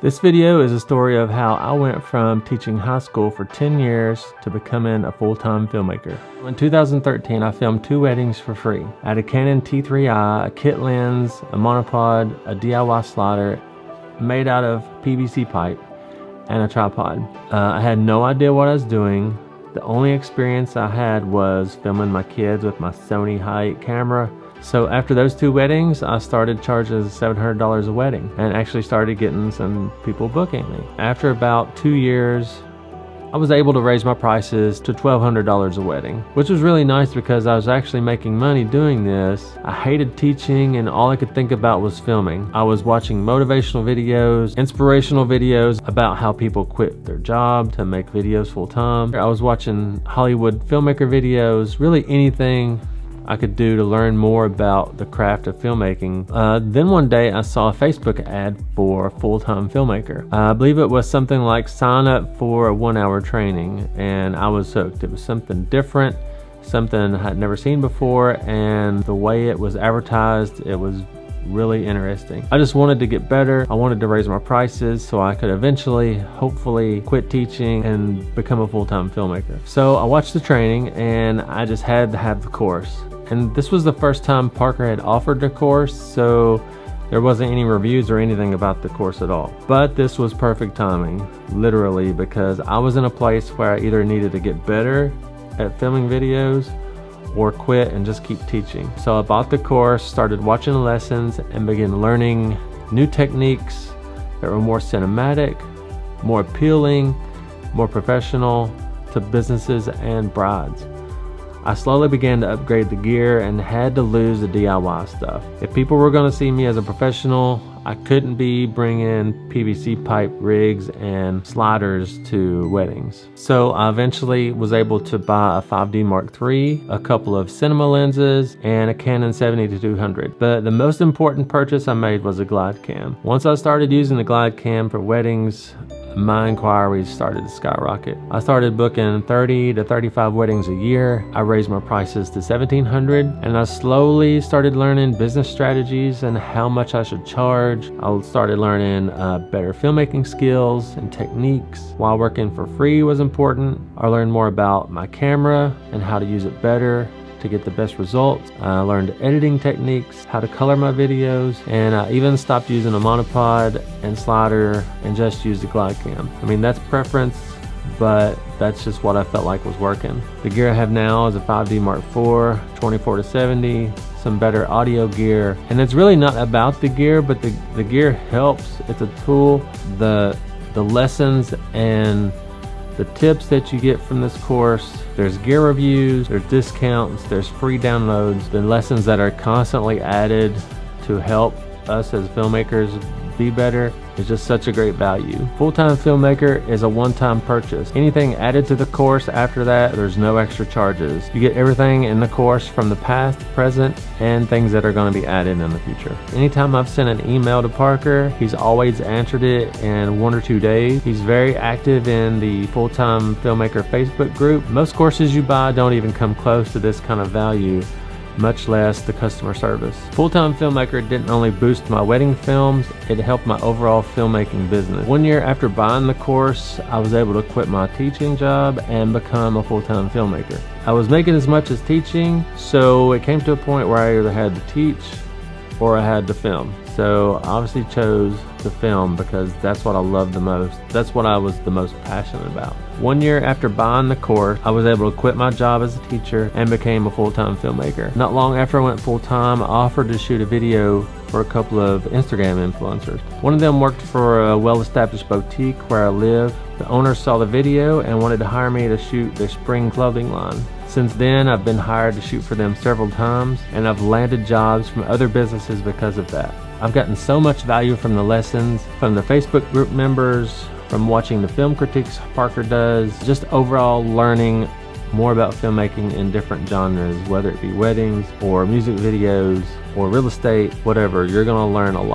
This video is a story of how I went from teaching high school for 10 years to becoming a full-time filmmaker. In 2013, I filmed 2 weddings for free. I had a Canon T3i, a kit lens, a monopod, a DIY slider made out of PVC pipe, and a tripod. I had no idea what I was doing. The only experience I had was filming my kids with my Sony Hi8 camera. So after those 2 weddings, I started charging $700 a wedding and actually started getting some people booking me. After about 2 years, I was able to raise my prices to $1,200 a wedding, which was really nice because I was actually making money doing this. I hated teaching and all I could think about was filming. I was watching motivational videos, inspirational videos about how people quit their job to make videos full time. I was watching Hollywood filmmaker videos, really anything I could do to learn more about the craft of filmmaking. Then one day I saw a Facebook ad for a full-time filmmaker. I believe it was something like sign up for a 1-hour training, and I was hooked. It was something different, something I had never seen before, and the way it was advertised, it was really interesting. I just wanted to get better. I wanted to raise my prices so I could eventually, hopefully, quit teaching and become a full-time filmmaker. So I watched the training and I just had to have the course. And this was the first time Parker had offered the course, so there wasn't any reviews or anything about the course at all. But this was perfect timing, literally, because I was in a place where I either needed to get better at filming videos or quit and just keep teaching. So I bought the course, started watching the lessons, and began learning new techniques that were more cinematic, more appealing, more professional to businesses and brides. I slowly began to upgrade the gear and had to lose the DIY stuff. If people were going to see me as a professional, I couldn't be bringing PVC pipe rigs and sliders to weddings. So I eventually was able to buy a 5D Mark III, a couple of cinema lenses, and a Canon 70-200. But the most important purchase I made was a glide cam. Once I started using the glide cam for weddings, my inquiries started to skyrocket. I started booking 30 to 35 weddings a year. I raised my prices to $1,700, and I slowly started learning business strategies and how much I should charge. I started learning better filmmaking skills and techniques. While working for free was important, I learned more about my camera and how to use it better to get the best results. I learned editing techniques, how to color my videos, and I even stopped using a monopod and slider and just used the glide cam. I mean, that's preference, but that's just what I felt like was working. The gear I have now is a 5D Mark IV, 24-70, some better audio gear, and it's really not about the gear, but the gear helps. It's a tool. The lessons and the tips that you get from this course, there's gear reviews, there's discounts, there's free downloads, the lessons that are constantly added to help us as filmmakers be better is just such a great value. Full-time filmmaker is a one-time purchase. Anything added to the course after that, there's no extra charges. You get everything in the course from the past, present, and things that are going to be added in the future. Anytime I've sent an email to Parker, he's always answered it in 1 or 2 days. He's very active in the Full-Time Filmmaker Facebook group. Most courses you buy don't even come close to this kind of value, much less the customer service. Full-Time Filmmaker didn't only boost my wedding films, it helped my overall filmmaking business. 1 year after buying the course, I was able to quit my teaching job and become a full-time filmmaker. I was making as much as teaching, so it came to a point where I either had to teach or I had to film. So I obviously chose to film because that's what I loved the most. That's what I was the most passionate about. 1 year after buying the course, I was able to quit my job as a teacher and became a full-time filmmaker. Not long after I went full-time, I offered to shoot a video for a couple of Instagram influencers. One of them worked for a well-established boutique where I live. The owner saw the video and wanted to hire me to shoot their spring clothing line. Since then, I've been hired to shoot for them several times, and I've landed jobs from other businesses because of that. I've gotten so much value from the lessons, from the Facebook group members, from watching the film critiques Parker does, just overall learning more about filmmaking in different genres, whether it be weddings or music videos or real estate, whatever. You're gonna learn a lot.